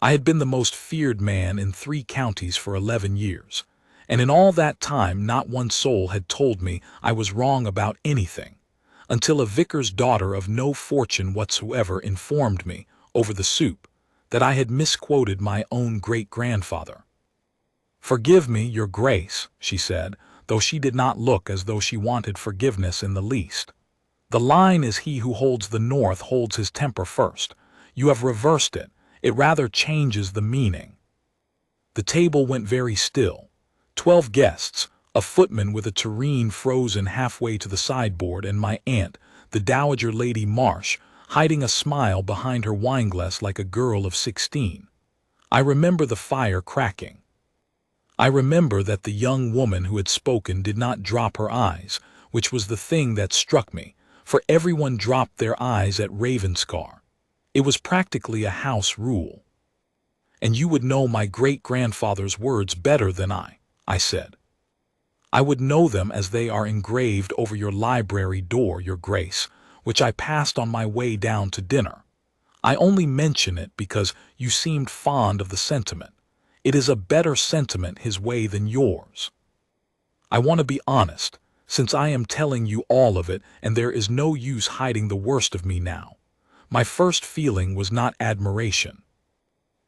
I had been the most feared man in 3 counties for 11 years, and in all that time not one soul had told me I was wrong about anything, until a vicar's daughter of no fortune whatsoever informed me, over the soup, that I had misquoted my own great-grandfather. "Forgive me, your grace," she said, though she did not look as though she wanted forgiveness in the least. "The line is he who holds the north holds his temper first. You have reversed it. It rather changes the meaning." The table went very still. 12 guests, a footman with a tureen frozen halfway to the sideboard, and my aunt, the Dowager Lady Marsh, hiding a smile behind her wineglass like a girl of 16. I remember the fire cracking. I remember that the young woman who had spoken did not drop her eyes, which was the thing that struck me, for everyone dropped their eyes at Ravenscarr. It was practically a house rule. "And you would know my great-grandfather's words better than I said. "I would know them as they are engraved over your library door, your grace, which I passed on my way down to dinner. I only mention it because you seemed fond of the sentiment. It is a better sentiment his way than yours. I want to be honest, since I am telling you all of it, and there is no use hiding the worst of me now. My first feeling was not admiration.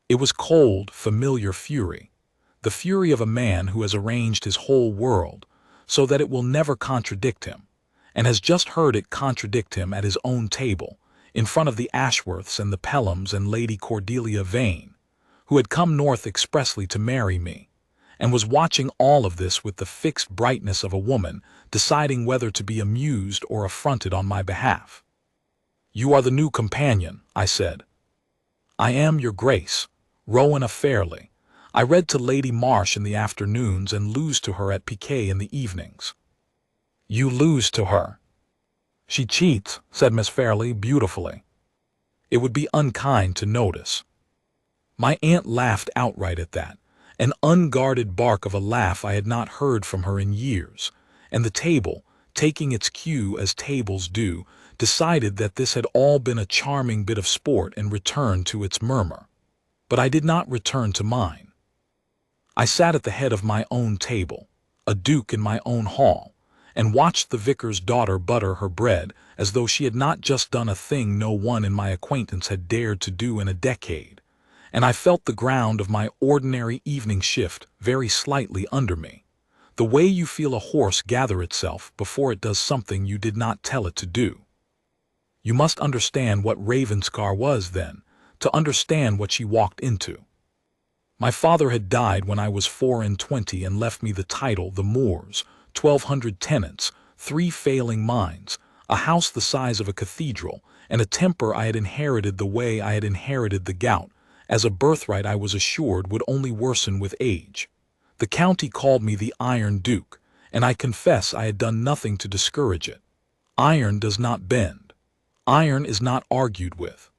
It was cold, familiar fury, the fury of a man who has arranged his whole world so that it will never contradict him, and has just heard it contradict him at his own table, in front of the Ashworths and the Pelhams and Lady Cordelia Vane, who had come north expressly to marry me, and was watching all of this with the fixed brightness of a woman deciding whether to be amused or affronted on my behalf. "You are the new companion," I said. "I am, your grace, Rowena Fairley. I read to Lady Marsh in the afternoons and lose to her at piquet in the evenings." "You lose to her?" "She cheats," said Miss Fairley beautifully. "It would be unkind to notice." My aunt laughed outright at that, an unguarded bark of a laugh I had not heard from her in years, and the table, taking its cue as tables do, decided that this had all been a charming bit of sport and returned to its murmur. But I did not return to mine. I sat at the head of my own table, a duke in my own hall, and watched the vicar's daughter butter her bread as though she had not just done a thing no one in my acquaintance had dared to do in a decade, and I felt the ground of my ordinary evening shift very slightly under me, the way you feel a horse gather itself before it does something you did not tell it to do. You must understand what Ravenscarr was then, to understand what she walked into. My father had died when I was 24 and left me the title, the moors, 1,200 tenants, 3 failing mines, a house the size of a cathedral, and a temper I had inherited the way I had inherited the gout, as a birthright I was assured would only worsen with age. The county called me the Iron Duke, and I confess I had done nothing to discourage it. Iron does not bend. Iron is not argued with.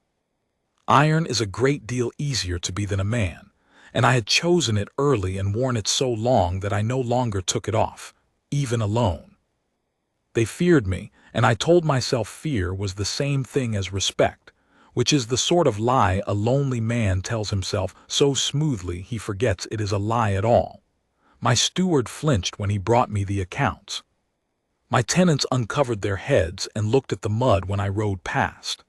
Iron is a great deal easier to be than a man, and I had chosen it early and worn it so long that I no longer took it off, even alone. They feared me, and I told myself fear was the same thing as respect, which is the sort of lie a lonely man tells himself so smoothly he forgets it is a lie at all. My steward flinched when he brought me the accounts. My tenants uncovered their heads and looked at the mud when I rode past.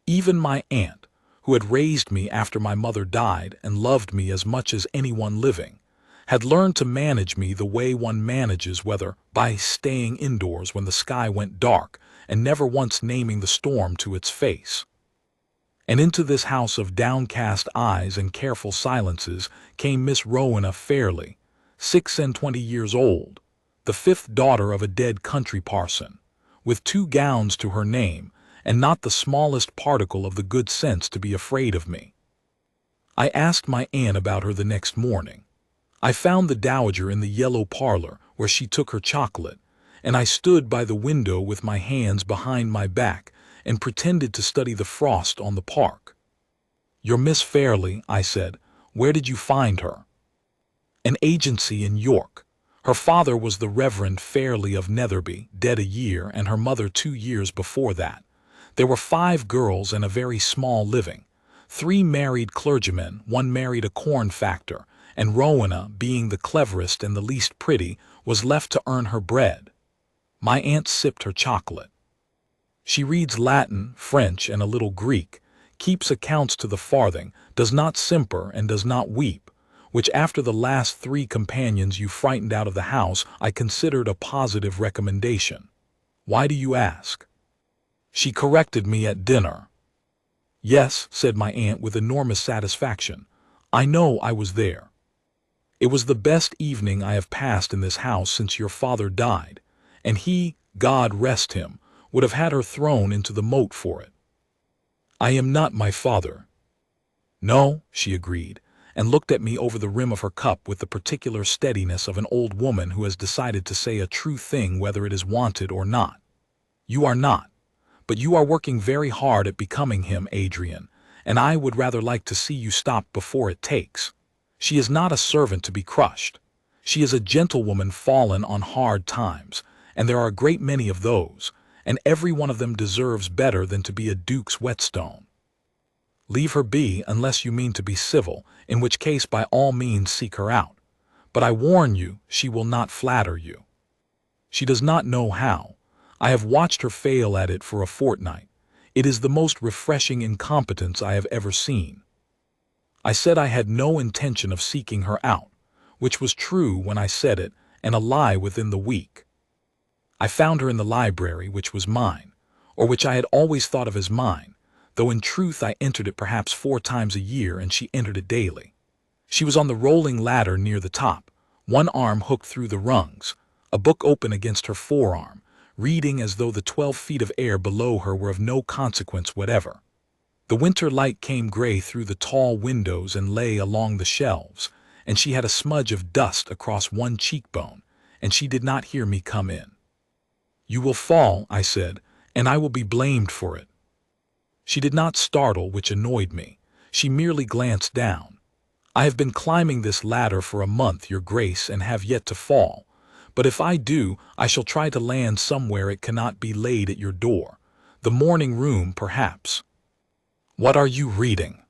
Even my aunt, who had raised me after my mother died and loved me as much as anyone living, had learned to manage me the way one manages weather, by staying indoors when the sky went dark and never once naming the storm to its face. And into this house of downcast eyes and careful silences came Miss Rowena Fairley, 26 years old, the 5th daughter of a dead country parson, with 2 gowns to her name, and not the smallest particle of the good sense to be afraid of me. I asked my aunt about her the next morning. I found the dowager in the yellow parlor where she took her chocolate, and I stood by the window with my hands behind my back and pretended to study the frost on the park. "You're Miss Fairley," I said. "Where did you find her?" "An agency in York. Her father was the Reverend Fairley of Netherby, dead a year, and her mother 2 years before that. There were 5 girls and a very small living, 3 married clergymen, 1 married a corn factor, and Rowena, being the cleverest and the least pretty, was left to earn her bread. My aunt sipped her chocolate. She reads Latin, French, and a little Greek, keeps accounts to the farthing, does not simper and does not weep, which after the last 3 companions you frightened out of the house I considered a positive recommendation. Why do you ask? She corrected me at dinner. Yes, said my aunt with enormous satisfaction. I know I was there. It was the best evening I have passed in this house since your father died, and he, God rest him, would have had her thrown into the moat for it. I am not my father. No, she agreed, and looked at me over the rim of her cup with the particular steadiness of an old woman who has decided to say a true thing whether it is wanted or not. You are not, but you are working very hard at becoming him, Adrian, and I would rather like to see you stop before it takes. She is not a servant to be crushed. She is a gentlewoman fallen on hard times, and there are a great many of those, and every one of them deserves better than to be a duke's whetstone. Leave her be unless you mean to be civil, in which case by all means seek her out. But I warn you, she will not flatter you. She does not know how. I have watched her fail at it for a fortnight. It is the most refreshing incompetence I have ever seen. I said I had no intention of seeking her out, which was true when I said it, and a lie within the week. I found her in the library, which was mine, or which I had always thought of as mine, though in truth I entered it perhaps 4 times a year and she entered it daily. She was on the rolling ladder near the top, one arm hooked through the rungs, a book open against her forearm, reading as though the 12 feet of air below her were of no consequence whatever. The winter light came gray through the tall windows and lay along the shelves, and she had a smudge of dust across one cheekbone, and she did not hear me come in. You will fall, I said, and I will be blamed for it. She did not startle, which annoyed me. She merely glanced down. I have been climbing this ladder for a month, your grace, and have yet to fall. But if I do, I shall try to land somewhere it cannot be laid at your door. The morning room, perhaps. What are you reading?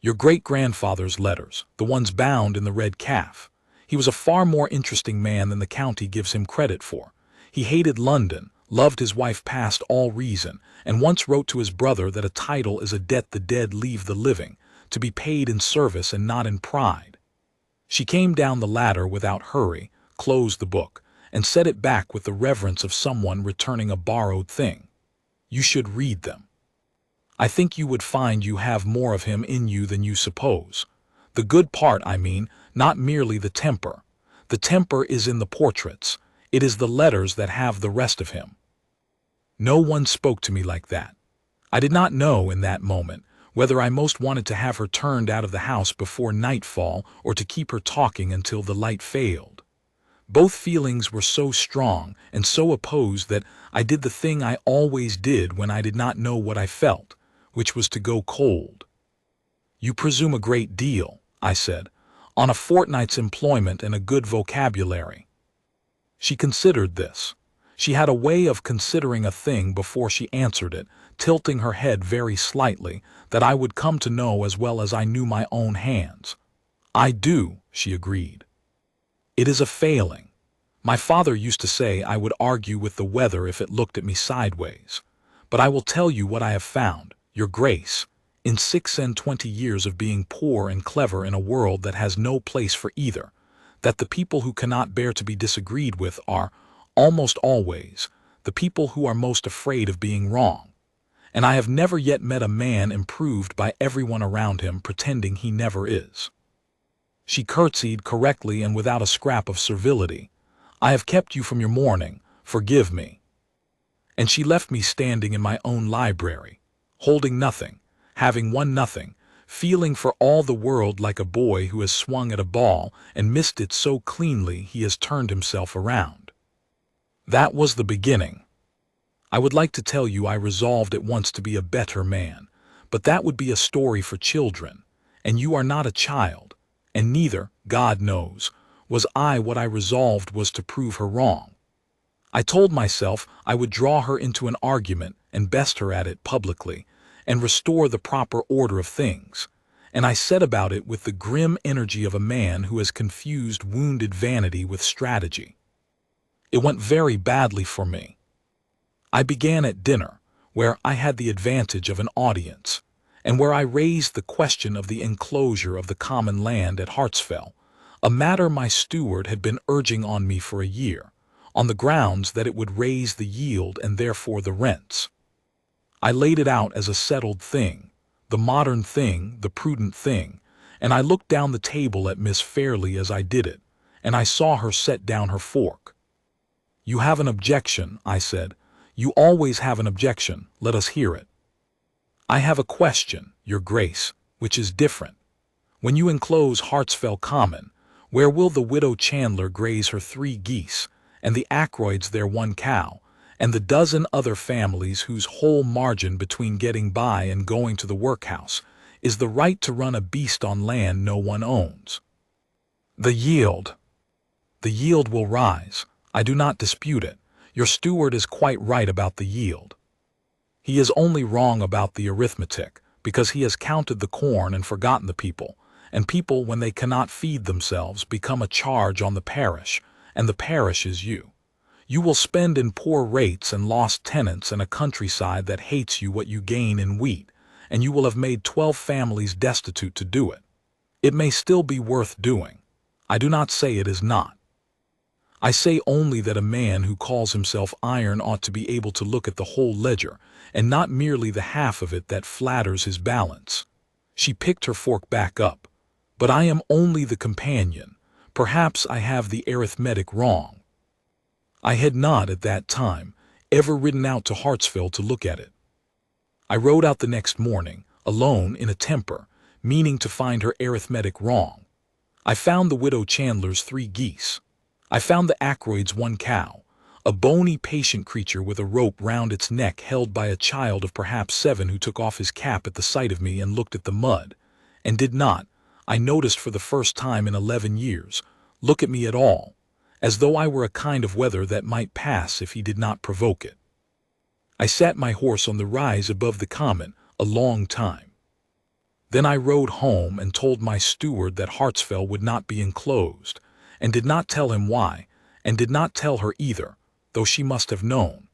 Your great-grandfather's letters, the ones bound in the red calf. He was a far more interesting man than the county gives him credit for. He hated London, loved his wife past all reason, and once wrote to his brother that a title is a debt the dead leave the living, to be paid in service and not in pride. She came down the ladder without hurry, closed the book, and set it back with the reverence of someone returning a borrowed thing. You should read them. I think you would find you have more of him in you than you suppose. The good part, I mean, not merely the temper. The temper is in the portraits. It is the letters that have the rest of him. No one spoke to me like that. I did not know in that moment whether I most wanted to have her turned out of the house before nightfall or to keep her talking until the light failed. Both feelings were so strong and so opposed that I did the thing I always did when I did not know what I felt, which was to go cold. You presume a great deal, I said, on a fortnight's employment and a good vocabulary. She considered this. She had a way of considering a thing before she answered it, tilting her head very slightly, that I would come to know as well as I knew my own hands. I do, she agreed. It is a failing. My father used to say I would argue with the weather if it looked at me sideways. But I will tell you what I have found, your grace, in 26 years of being poor and clever in a world that has no place for either, that the people who cannot bear to be disagreed with are, almost always, the people who are most afraid of being wrong. And I have never yet met a man improved by everyone around him pretending he never is. She curtsied correctly and without a scrap of servility. I have kept you from your morning. Forgive me. And she left me standing in my own library, holding nothing, having won nothing, feeling for all the world like a boy who has swung at a ball and missed it so cleanly he has turned himself around. That was the beginning. I would like to tell you I resolved at once to be a better man, but that would be a story for children, and you are not a child, and neither, God knows, was I. What I resolved was to prove her wrong. I told myself I would draw her into an argument and best her at it publicly, and restore the proper order of things, and I set about it with the grim energy of a man who has confused wounded vanity with strategy. It went very badly for me. I began at dinner, where I had the advantage of an audience, and where I raised the question of the enclosure of the common land at Hartsfell, a matter my steward had been urging on me for a year, on the grounds that it would raise the yield and therefore the rents. I laid it out as a settled thing, the modern thing, the prudent thing, and I looked down the table at Miss Fairley as I did it, and I saw her set down her fork. "You have an objection," I said. "You always have an objection. Let us hear it." "I have a question, Your Grace, which is different. When you enclose Hartsfell Common, where will the widow Chandler graze her 3 geese, and the Ackroyds their 1 cow, and the dozen other families whose whole margin between getting by and going to the workhouse is the right to run a beast on land no one owns? The yield. The yield will rise. I do not dispute it. Your steward is quite right about the yield. He is only wrong about the arithmetic, because he has counted the corn and forgotten the people, and people, when they cannot feed themselves, become a charge on the parish, and the parish is you. You will spend in poor rates and lost tenants and a countryside that hates you what you gain in wheat, and you will have made 12 families destitute to do it. It may still be worth doing. I do not say it is not. I say only that a man who calls himself iron ought to be able to look at the whole ledger, and not merely the half of it that flatters his balance." She picked her fork back up. "But I am only the companion. Perhaps I have the arithmetic wrong." I had not, at that time, ever ridden out to Hartsfell to look at it. I rode out the next morning, alone, in a temper, meaning to find her arithmetic wrong. I found the widow Chandler's 3 geese. I found the Ackroyd's 1 cow, a bony, patient creature with a rope round its neck held by a child of perhaps 7 who took off his cap at the sight of me and looked at the mud, and did not, I noticed for the first time in 11 years, look at me at all, as though I were a kind of weather that might pass if he did not provoke it. I sat my horse on the rise above the common a long time. Then I rode home and told my steward that Hartsfell would not be enclosed, and did not tell him why, and did not tell her either, though she must have known,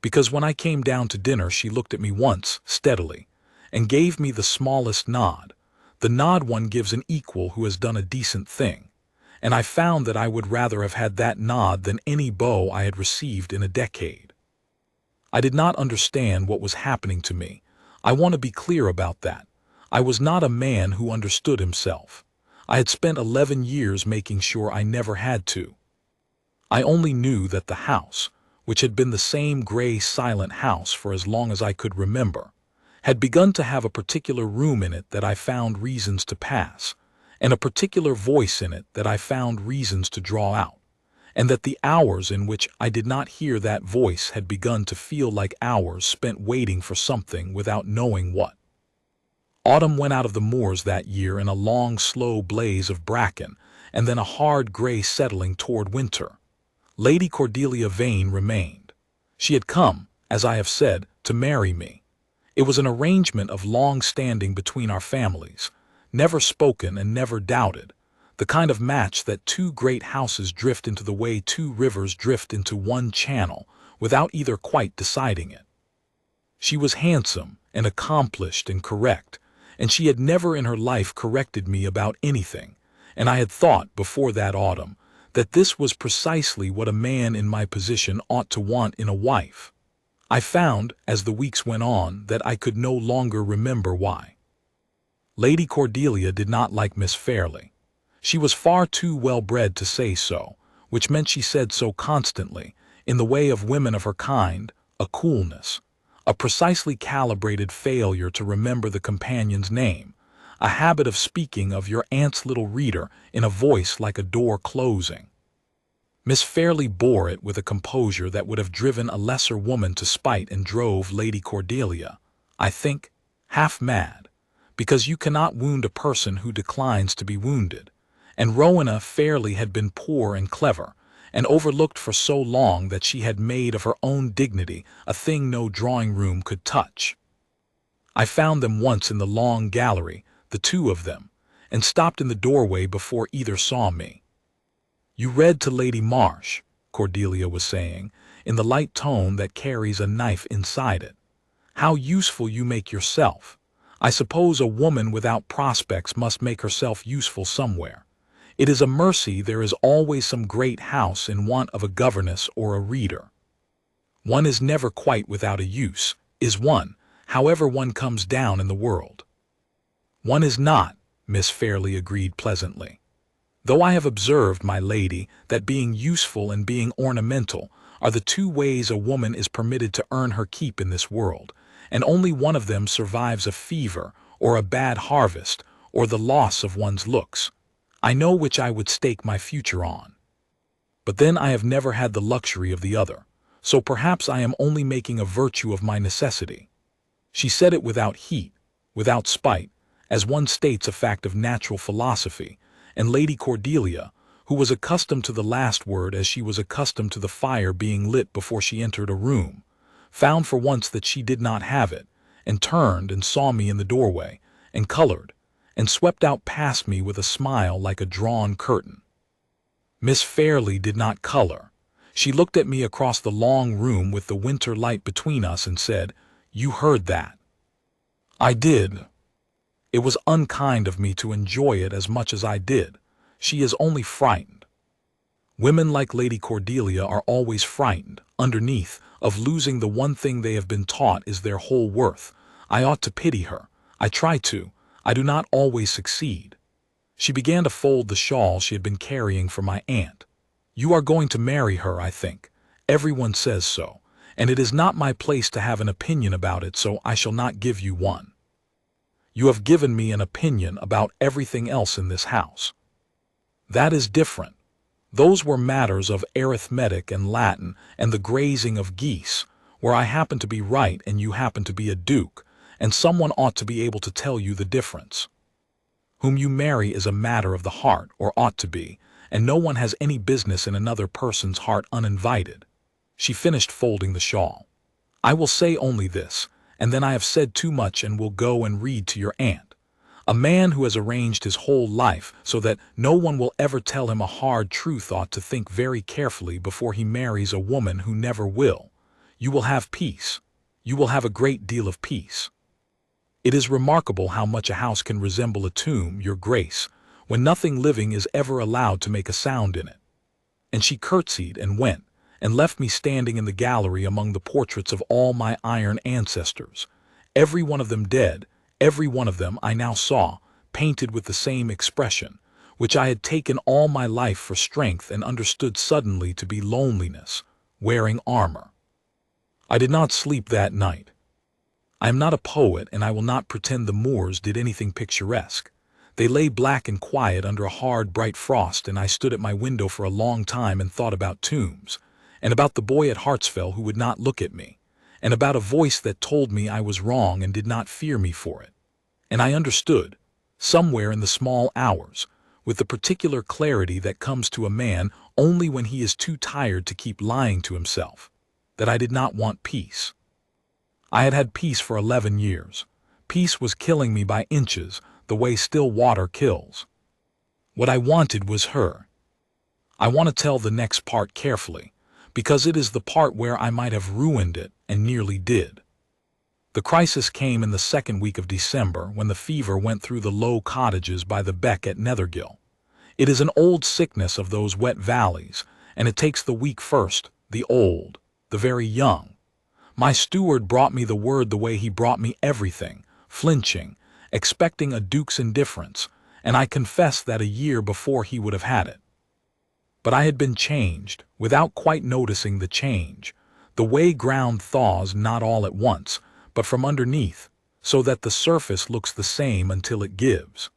because when I came down to dinner she looked at me once, steadily, and gave me the smallest nod, the nod one gives an equal who has done a decent thing, and I found that I would rather have had that nod than any beau I had received in a decade. I did not understand what was happening to me. I want to be clear about that. I was not a man who understood himself. I had spent 11 years making sure I never had to. I only knew that the house, which had been the same gray, silent house for as long as I could remember, had begun to have a particular room in it that I found reasons to pass, and a particular voice in it that I found reasons to draw out, and that the hours in which I did not hear that voice had begun to feel like hours spent waiting for something without knowing what. Autumn went out of the moors that year in a long, slow blaze of bracken, and then a hard gray settling toward winter. Lady Cordelia Vane remained. She had come, as I have said, to marry me. It was an arrangement of long standing between our families, never spoken and never doubted, the kind of match that 2 great houses drift into the way 2 rivers drift into one channel, without either quite deciding it. She was handsome and accomplished and correct, and she had never in her life corrected me about anything, and I had thought, before that autumn, that this was precisely what a man in my position ought to want in a wife. I found, as the weeks went on, that I could no longer remember why. Lady Cordelia did not like Miss Fairley. She was far too well-bred to say so, which meant she said so constantly, in the way of women of her kind, a coolness, a precisely calibrated failure to remember the companion's name, a habit of speaking of your aunt's little reader in a voice like a door closing. Miss Fairley bore it with a composure that would have driven a lesser woman to spite and drove Lady Cordelia, I think, half mad, because you cannot wound a person who declines to be wounded, and Rowena Fairley had been poor and clever, and overlooked for so long that she had made of her own dignity a thing no drawing-room could touch. I found them once in the long gallery, the two of them, and stopped in the doorway before either saw me. "You read to Lady Marsh," Cordelia was saying, in the light tone that carries a knife inside it. "How useful you make yourself. I suppose a woman without prospects must make herself useful somewhere. It is a mercy there is always some great house in want of a governess or a reader. One is never quite without a use, is one, however one comes down in the world." "One is not," Miss Fairley agreed pleasantly. "Though I have observed, my lady, that being useful and being ornamental are the two ways a woman is permitted to earn her keep in this world, and only one of them survives a fever, or a bad harvest, or the loss of one's looks. I know which I would stake my future on. But then I have never had the luxury of the other, so perhaps I am only making a virtue of my necessity." She said it without heat, without spite, as one states a fact of natural philosophy, and Lady Cordelia, who was accustomed to the last word as she was accustomed to the fire being lit before she entered a room, found for once that she did not have it, and turned and saw me in the doorway, and colored, and swept out past me with a smile like a drawn curtain. Miss Fairley did not color. She looked at me across the long room with the winter light between us and said, "You heard that." "I did. It was unkind of me to enjoy it as much as I did. She is only frightened. Women like Lady Cordelia are always frightened, underneath, of losing the one thing they have been taught is their whole worth. I ought to pity her. I try to. I do not always succeed." She began to fold the shawl she had been carrying for my aunt. "You are going to marry her, I think. Everyone says so, and it is not my place to have an opinion about it, so I shall not give you one. You have given me an opinion about everything else in this house. That is different. Those were matters of arithmetic and Latin and the grazing of geese, where I happen to be right and you happen to be a duke, and someone ought to be able to tell you the difference. Whom you marry is a matter of the heart, or ought to be, and no one has any business in another person's heart uninvited." She finished folding the shawl. "I will say only this, and then I have said too much and will go and read to your aunt. A man who has arranged his whole life so that no one will ever tell him a hard truth ought to think very carefully before he marries a woman who never will. You will have peace. You will have a great deal of peace. It is remarkable how much a house can resemble a tomb, your grace, when nothing living is ever allowed to make a sound in it." And she curtsied and went, and left me standing in the gallery among the portraits of all my iron ancestors, every one of them dead, every one of them I now saw, painted with the same expression, which I had taken all my life for strength and understood suddenly to be loneliness, wearing armor. I did not sleep that night. I am not a poet, and I will not pretend the Moors did anything picturesque. They lay black and quiet under a hard, bright frost, and I stood at my window for a long time and thought about tombs, and about the boy at Hartsfell who would not look at me, and about a voice that told me I was wrong and did not fear me for it. And I understood, somewhere in the small hours, with the particular clarity that comes to a man only when he is too tired to keep lying to himself, that I did not want peace. I had had peace for 11 years. Peace was killing me by inches, the way still water kills. What I wanted was her. I want to tell the next part carefully, because it is the part where I might have ruined it, and nearly did. The crisis came in the second week of December, when the fever went through the low cottages by the beck at Nethergill. It is an old sickness of those wet valleys, and it takes the weak first, the old, the very young. My steward brought me the word the way he brought me everything, flinching, expecting a duke's indifference, and I confess that a year before he would have had it. But I had been changed, without quite noticing the change. The way ground thaws not all at once, but from underneath, so that the surface looks the same until it gives.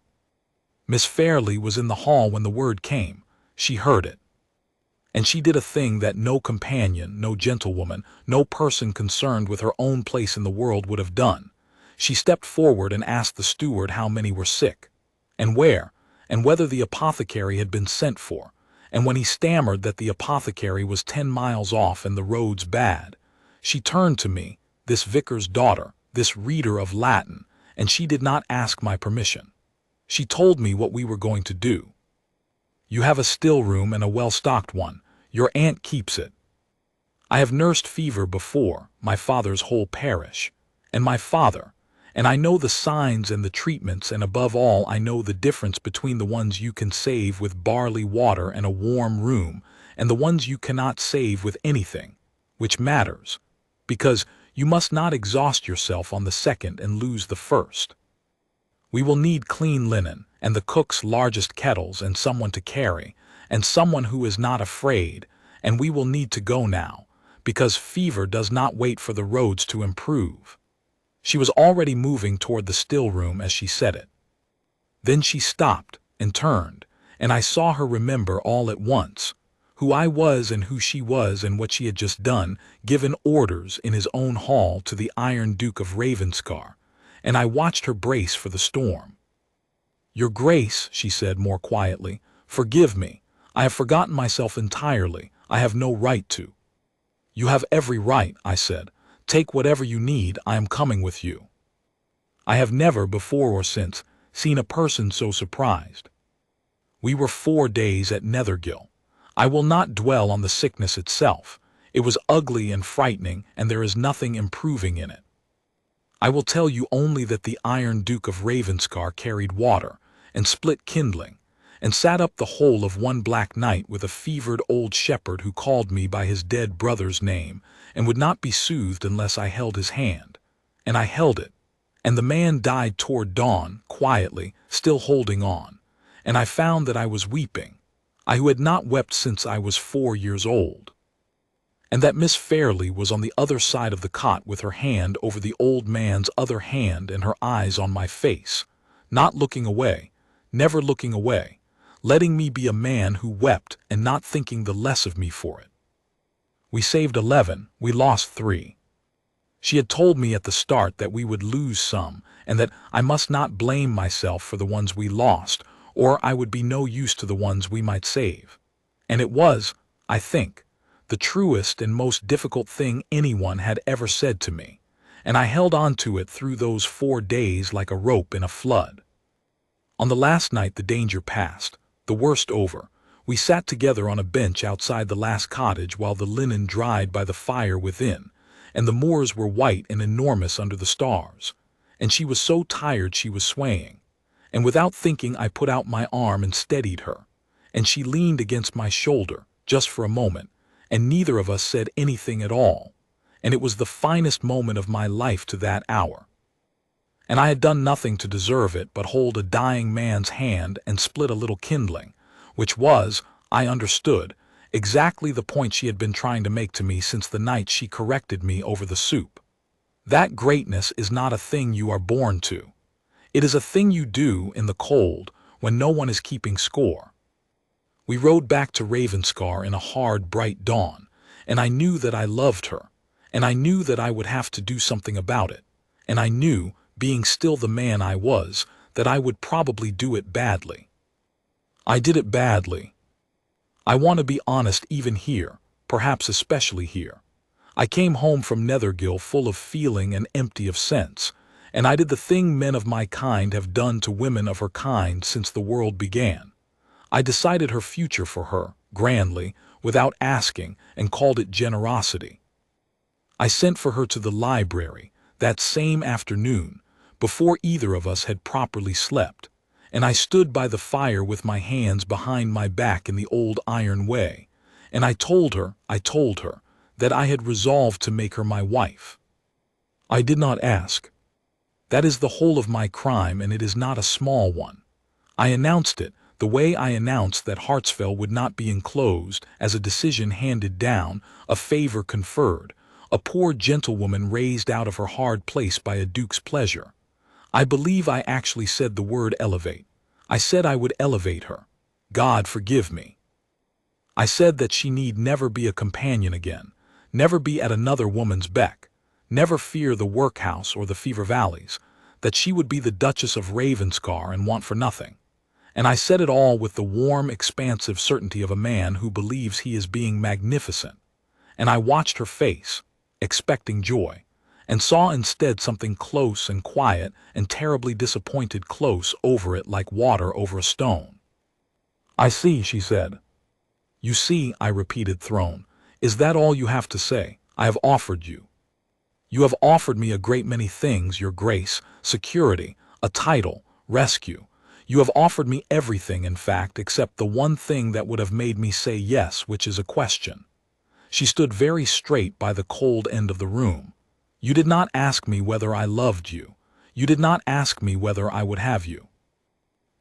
Miss Fairley was in the hall when the word came. She heard it. And she did a thing that no companion, no gentlewoman, no person concerned with her own place in the world would have done. She stepped forward and asked the steward how many were sick, and where, and whether the apothecary had been sent for, and when he stammered that the apothecary was 10 miles off and the roads bad, she turned to me, this vicar's daughter, this reader of Latin, and she did not ask my permission. She told me what we were going to do. You have a still room and a well-stocked one. Your aunt keeps it. I have nursed fever before, my father's whole parish, and my father, and I know the signs and the treatments, and above all I know the difference between the ones you can save with barley water and a warm room, and the ones you cannot save with anything, which matters, because you must not exhaust yourself on the second and lose the first. We will need clean linen, and the cook's largest kettles, and someone to carry, and someone who is not afraid, and we will need to go now, because fever does not wait for the roads to improve. She was already moving toward the still room as she said it. Then she stopped and turned, and I saw her remember all at once who I was and who she was and what she had just done, given orders in his own hall to the Iron Duke of Ravenscarr, and I watched her brace for the storm. "Your Grace," she said more quietly, "forgive me. I have forgotten myself entirely. I have no right to." "You have every right," I said. "Take whatever you need. I am coming with you." I have never, before or since, seen a person so surprised. We were 4 days at Nethergill. I will not dwell on the sickness itself. It was ugly and frightening, and there is nothing improving in it. I will tell you only that the Iron Duke of Ravenscarr carried water, and split kindling, and sat up the whole of one black night with a fevered old shepherd who called me by his dead brother's name, and would not be soothed unless I held his hand. And I held it, and the man died toward dawn, quietly, still holding on, and I found that I was weeping, I who had not wept since I was 4 years old, and that Miss Fairley was on the other side of the cot with her hand over the old man's other hand and her eyes on my face, not looking away, never looking away, letting me be a man who wept and not thinking the less of me for it. We saved 11, we lost 3. She had told me at the start that we would lose some, and that I must not blame myself for the ones we lost, or I would be no use to the ones we might save. And it was, I think, the truest and most difficult thing anyone had ever said to me, and I held on to it through those 4 days like a rope in a flood. On the last night the danger passed, the worst over. We sat together on a bench outside the last cottage while the linen dried by the fire within, and the moors were white and enormous under the stars, and she was so tired she was swaying, and without thinking I put out my arm and steadied her, and she leaned against my shoulder, just for a moment, and neither of us said anything at all, and it was the finest moment of my life to that hour. And I had done nothing to deserve it but hold a dying man's hand and split a little kindling, which was, I understood, exactly the point she had been trying to make to me since the night she corrected me over the soup. That greatness is not a thing you are born to. It is a thing you do in the cold when no one is keeping score. We rode back to Ravenscarr in a hard, bright dawn, and I knew that I loved her, and I knew that I would have to do something about it, and I knew, being still the man I was, that I would probably do it badly. I did it badly. I want to be honest even here, perhaps especially here. I came home from Nethergill full of feeling and empty of sense, and I did the thing men of my kind have done to women of her kind since the world began. I decided her future for her, grandly, without asking, and called it generosity. I sent for her to the library, that same afternoon, before either of us had properly slept, and I stood by the fire with my hands behind my back in the old iron way, and I told her, that I had resolved to make her my wife. I did not ask. That is the whole of my crime, and it is not a small one. I announced it, the way I announced that Hartsfell would not be enclosed, as a decision handed down, a favor conferred, a poor gentlewoman raised out of her hard place by a duke's pleasure. I believe I actually said the word elevate. I said I would elevate her. God forgive me. I said that she need never be a companion again, never be at another woman's beck, never fear the workhouse or the fever valleys, that she would be the Duchess of Ravenscarr and want for nothing. And I said it all with the warm, expansive certainty of a man who believes he is being magnificent. And I watched her face, expecting joy, and saw instead something close and quiet and terribly disappointed close over it like water over a stone. "I see," she said. "You see," I repeated, thrown. "Is that all you have to say? I have offered you. You have offered me a great many things, your grace, security, a title, rescue. You have offered me everything, in fact, except the one thing that would have made me say yes, which is a question." She stood very straight by the cold end of the room. "You did not ask me whether I loved you. You did not ask me whether I would have you.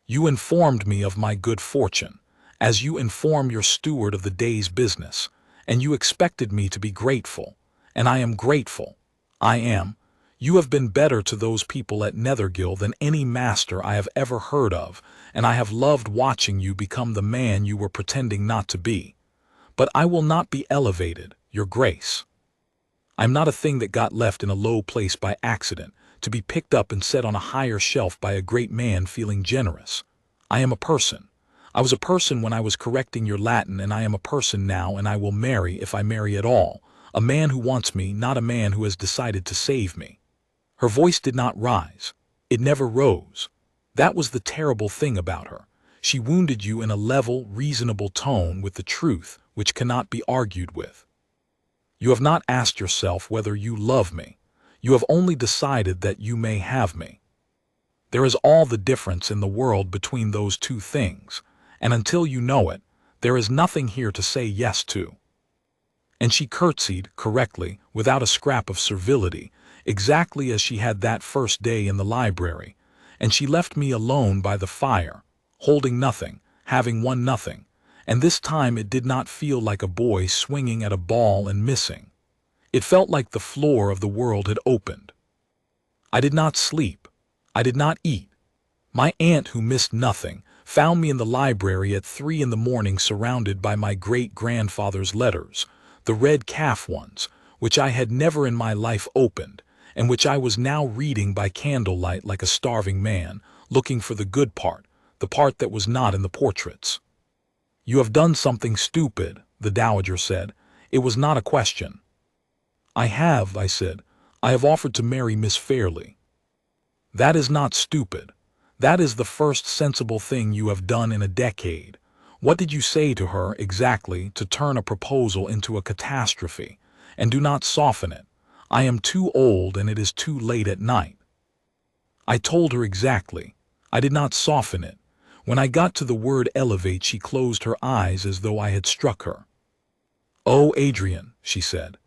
You informed me of my good fortune, as you inform your steward of the day's business, and you expected me to be grateful, and I am grateful. I am. You have been better to those people at Nethergill than any master I have ever heard of, and I have loved watching you become the man you were pretending not to be. But I will not be elevated, your grace. I'm not a thing that got left in a low place by accident, to be picked up and set on a higher shelf by a great man feeling generous. I am a person. I was a person when I was correcting your Latin, and I am a person now, and I will marry, if I marry at all, a man who wants me, not a man who has decided to save me." Her voice did not rise. It never rose. That was the terrible thing about her. She wounded you in a level, reasonable tone with the truth, which cannot be argued with. You have not asked yourself whether you love me. You have only decided that you may have me. There is all the difference in the world between those two things, and until you know it, there is nothing here to say yes to. And she curtsied, correctly, without a scrap of servility, exactly as she had that first day in the library, and she left me alone by the fire, holding nothing, having won nothing, and this time it did not feel like a boy swinging at a ball and missing. It felt like the floor of the world had opened. I did not sleep. I did not eat. My aunt, who missed nothing, found me in the library at 3 in the morning surrounded by my great-grandfather's letters, the red calf ones, which I had never in my life opened, and which I was now reading by candlelight like a starving man, looking for the good part, the part that was not in the portraits. "You have done something stupid," the dowager said. It was not a question. "I have," I said. "I have offered to marry Miss Fairley." "That is not stupid. That is the first sensible thing you have done in a decade. What did you say to her, exactly, to turn a proposal into a catastrophe? And do not soften it. I am too old and it is too late at night." I told her exactly. I did not soften it. When I got to the word elevate, she closed her eyes as though I had struck her. "Oh, Adrian," she said,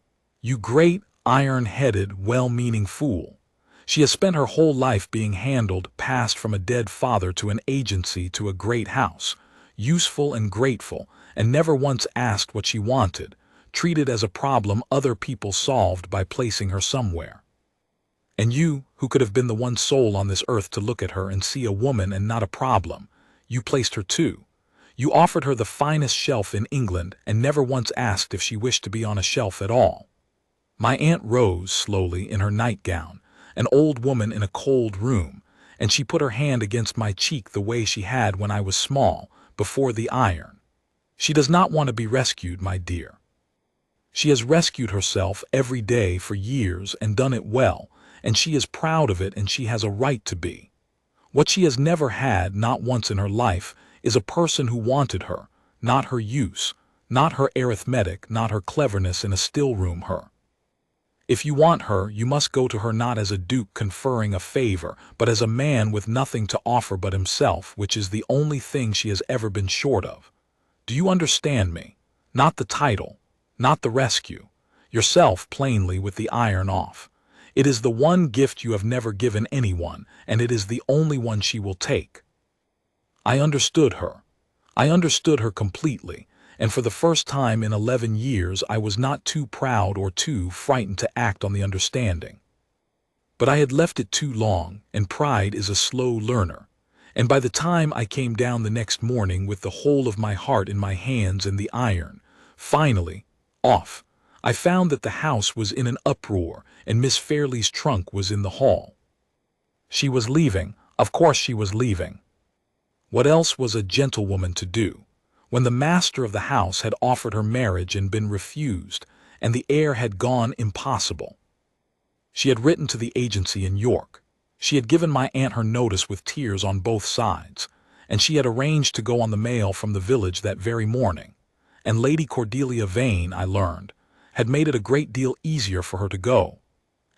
"you great, iron-headed, well-meaning fool. She has spent her whole life being handled, passed from a dead father to an agency to a great house, useful and grateful, and never once asked what she wanted, treated as a problem other people solved by placing her somewhere. And you, who could have been the one soul on this earth to look at her and see a woman and not a problem, you placed her too. You offered her the finest shelf in England and never once asked if she wished to be on a shelf at all." My aunt rose slowly in her nightgown, an old woman in a cold room, and she put her hand against my cheek the way she had when I was small, before the iron. "She does not want to be rescued, my dear. She has rescued herself every day for years and done it well, and she is proud of it, and she has a right to be. What she has never had, not once in her life, is a person who wanted her, not her use, not her arithmetic, not her cleverness in a still-room her. If you want her, you must go to her not as a duke conferring a favor, but as a man with nothing to offer but himself, which is the only thing she has ever been short of. Do you understand me? Not the title, not the rescue. Yourself plainly with the iron off. It is the one gift you have never given anyone, and it is the only one she will take." I understood her. I understood her completely, and for the first time in 11 years I was not too proud or too frightened to act on the understanding. But I had left it too long, and pride is a slow learner, and by the time I came down the next morning with the whole of my heart in my hands and the iron, finally, off, I found that the house was in an uproar and Miss Fairley's trunk was in the hall. She was leaving. Of course she was leaving. What else was a gentlewoman to do, when the master of the house had offered her marriage and been refused, and the heir had gone impossible? She had written to the agency in York. She had given my aunt her notice with tears on both sides, and she had arranged to go on the mail from the village that very morning. And Lady Cordelia Vane, I learned, had made it a great deal easier for her to go,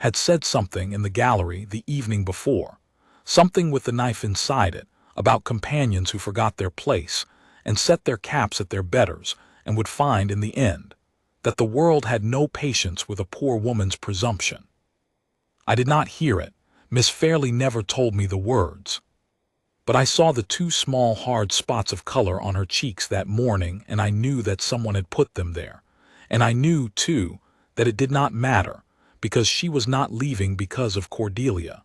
had said something in the gallery the evening before, something with the knife inside it, about companions who forgot their place and set their caps at their betters and would find in the end that the world had no patience with a poor woman's presumption. I did not hear it. Miss Fairley never told me the words. But I saw the two small hard spots of color on her cheeks that morning, and I knew that someone had put them there. And I knew, too, that it did not matter, because she was not leaving because of Cordelia.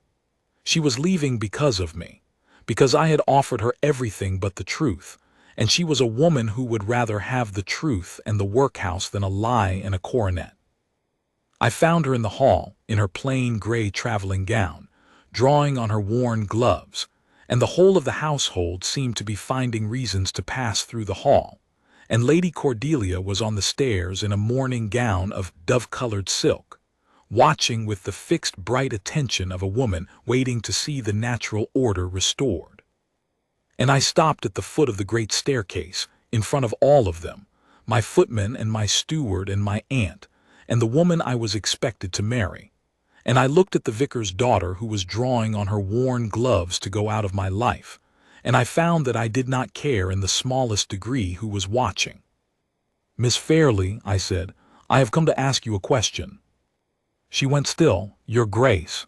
She was leaving because of me, because I had offered her everything but the truth, and she was a woman who would rather have the truth and the workhouse than a lie and a coronet. I found her in the hall, in her plain gray traveling gown, drawing on her worn gloves, and the whole of the household seemed to be finding reasons to pass through the hall, and Lady Cordelia was on the stairs in a morning gown of dove-colored silk, watching with the fixed bright attention of a woman waiting to see the natural order restored. And I stopped at the foot of the great staircase, in front of all of them, my footman and my steward and my aunt, and the woman I was expected to marry. And I looked at the vicar's daughter who was drawing on her worn gloves to go out of my life, and I found that I did not care in the smallest degree who was watching. "Miss Fairley," I said, "I have come to ask you a question." She went still. "Your Grace."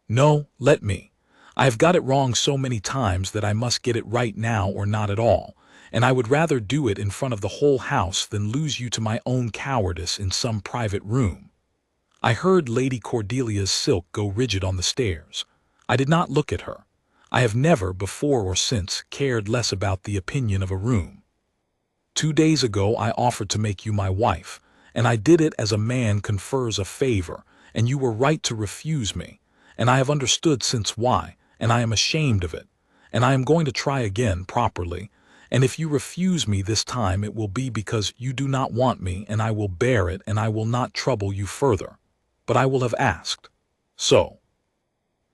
"No, let me. I have got it wrong so many times that I must get it right now or not at all, and I would rather do it in front of the whole house than lose you to my own cowardice in some private room." I heard Lady Cordelia's silk go rigid on the stairs. I did not look at her. I have never, before or since, cared less about the opinion of a room. 2 days ago I offered to make you my wife, and I did it as a man confers a favor, and you were right to refuse me, and I have understood since why, and I am ashamed of it, and I am going to try again properly, and if you refuse me this time it will be because you do not want me, and I will bear it, and I will not trouble you further. But I will have asked. So.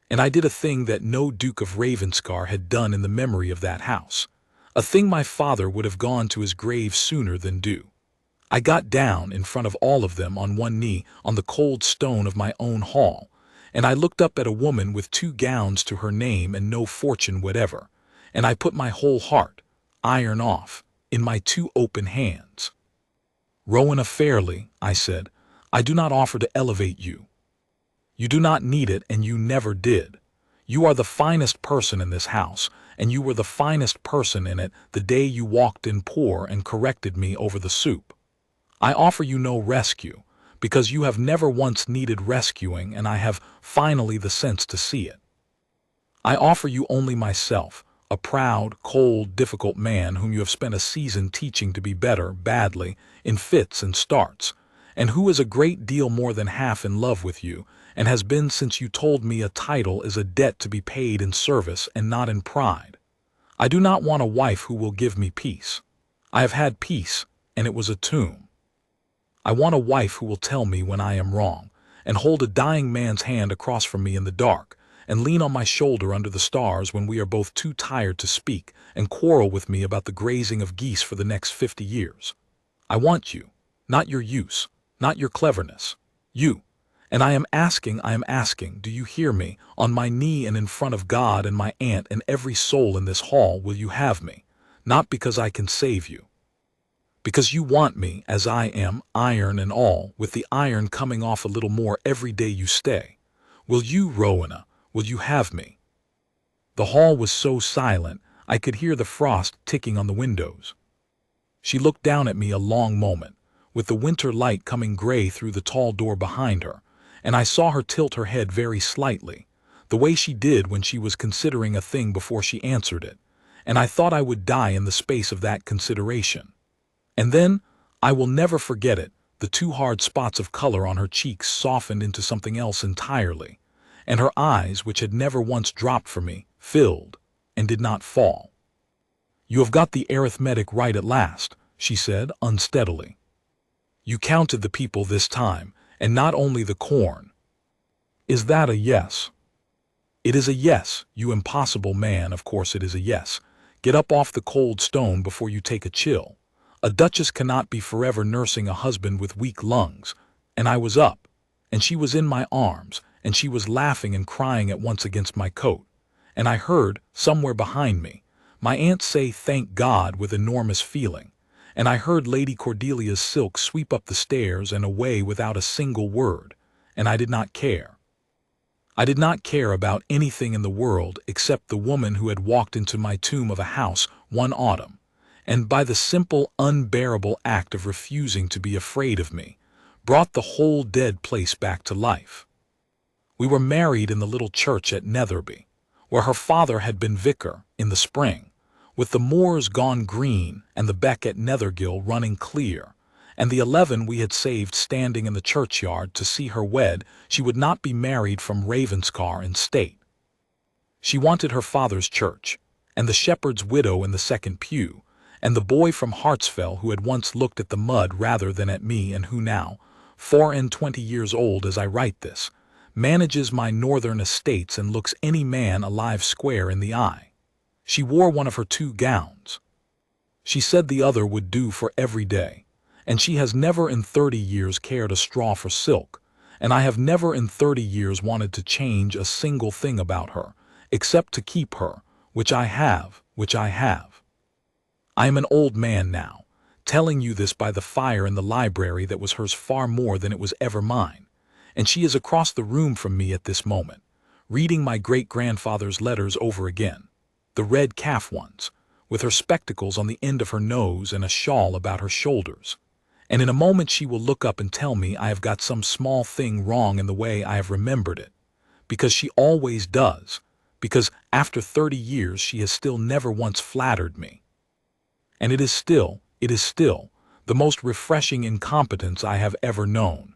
And I did a thing that no Duke of Ravenscarr had done in the memory of that house, a thing my father would have gone to his grave sooner than do. I got down in front of all of them on one knee on the cold stone of my own hall, and I looked up at a woman with 2 gowns to her name and no fortune whatever, and I put my whole heart, iron off, in my 2 open hands. "Rowena Fairley," I said, "I do not offer to elevate you. You do not need it, and you never did. You are the finest person in this house, and you were the finest person in it the day you walked in poor and corrected me over the soup. I offer you no rescue, because you have never once needed rescuing, and I have finally the sense to see it. I offer you only myself, a proud, cold, difficult man whom you have spent a season teaching to be better, badly, in fits and starts, and who is a great deal more than half in love with you, and has been since you told me a title is a debt to be paid in service and not in pride. I do not want a wife who will give me peace. I have had peace, and it was a tomb. I want a wife who will tell me when I am wrong, and hold a dying man's hand across from me in the dark, and lean on my shoulder under the stars when we are both too tired to speak, and quarrel with me about the grazing of geese for the next 50 years. I want you, not your use, not your cleverness. You. And I am asking, do you hear me, on my knee and in front of God and my aunt and every soul in this hall, will you have me, not because I can save you, because you want me as I am, iron and all, with the iron coming off a little more every day you stay. Will you, Rowena, will you have me?" The hall was so silent I could hear the frost ticking on the windows. She looked down at me a long moment, with the winter light coming gray through the tall door behind her, and I saw her tilt her head very slightly, the way she did when she was considering a thing before she answered it, and I thought I would die in the space of that consideration. And then, I will never forget it, the 2 hard spots of color on her cheeks softened into something else entirely, and her eyes, which had never once dropped for me, filled, and did not fall. "You have got the arithmetic right at last," she said unsteadily. "You counted the people this time, and not only the corn. Is that a yes? It is a yes, you impossible man, of course it is a yes. Get up off the cold stone before you take a chill. A duchess cannot be forever nursing a husband with weak lungs. And I was up, and she was in my arms, and she was laughing and crying at once against my coat. And I heard, somewhere behind me, my aunt say thank God with enormous feeling. And I heard Lady Cordelia's silk sweep up the stairs and away without a single word. And I did not care. I did not care about anything in the world except the woman who had walked into my tomb of a house one autumn, and by the simple, unbearable act of refusing to be afraid of me, brought the whole dead place back to life. We were married in the little church at Netherby, where her father had been vicar, in the spring, with the moors gone green and the beck at Nethergill running clear, and the 11 we had saved standing in the churchyard to see her wed. She would not be married from Ravenscarr in state. She wanted her father's church, and the shepherd's widow in the second pew, and the boy from Hartsfell who had once looked at the mud rather than at me, and who now, 24 years old as I write this, manages my northern estates and looks any man alive square in the eye. She wore one of her 2 gowns. She said the other would do for every day, and she has never in 30 years cared a straw for silk, and I have never in 30 years wanted to change a single thing about her, except to keep her, which I have. I am an old man now, telling you this by the fire in the library that was hers far more than it was ever mine, and she is across the room from me at this moment, reading my great-grandfather's letters over again, the red calf ones, with her spectacles on the end of her nose and a shawl about her shoulders. And in a moment she will look up and tell me I have got some small thing wrong in the way I have remembered it, because she always does, because after 30 years she has still never once flattered me. And it is still, the most refreshing incompetence I have ever known.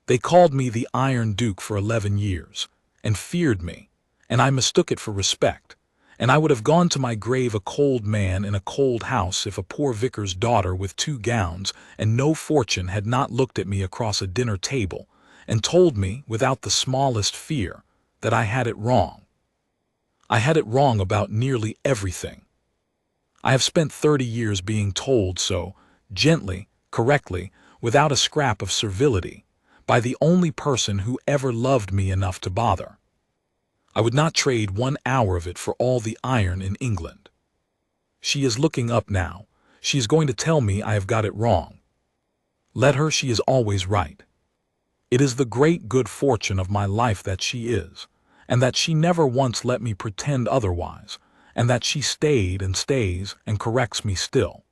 They called me the Iron Duke for 11 years, and feared me, and I mistook it for respect, and I would have gone to my grave a cold man in a cold house if a poor vicar's daughter with 2 gowns and no fortune had not looked at me across a dinner table and told me, without the smallest fear, that I had it wrong. I had it wrong about nearly everything. I have spent 30 years being told so, gently, correctly, without a scrap of servility, by the only person who ever loved me enough to bother. I would not trade 1 hour of it for all the iron in England. She is looking up now. She is going to tell me I have got it wrong. Let her, she is always right. It is the great good fortune of my life that she is, and that she never once let me pretend otherwise, and that she stayed and stays and corrects me still.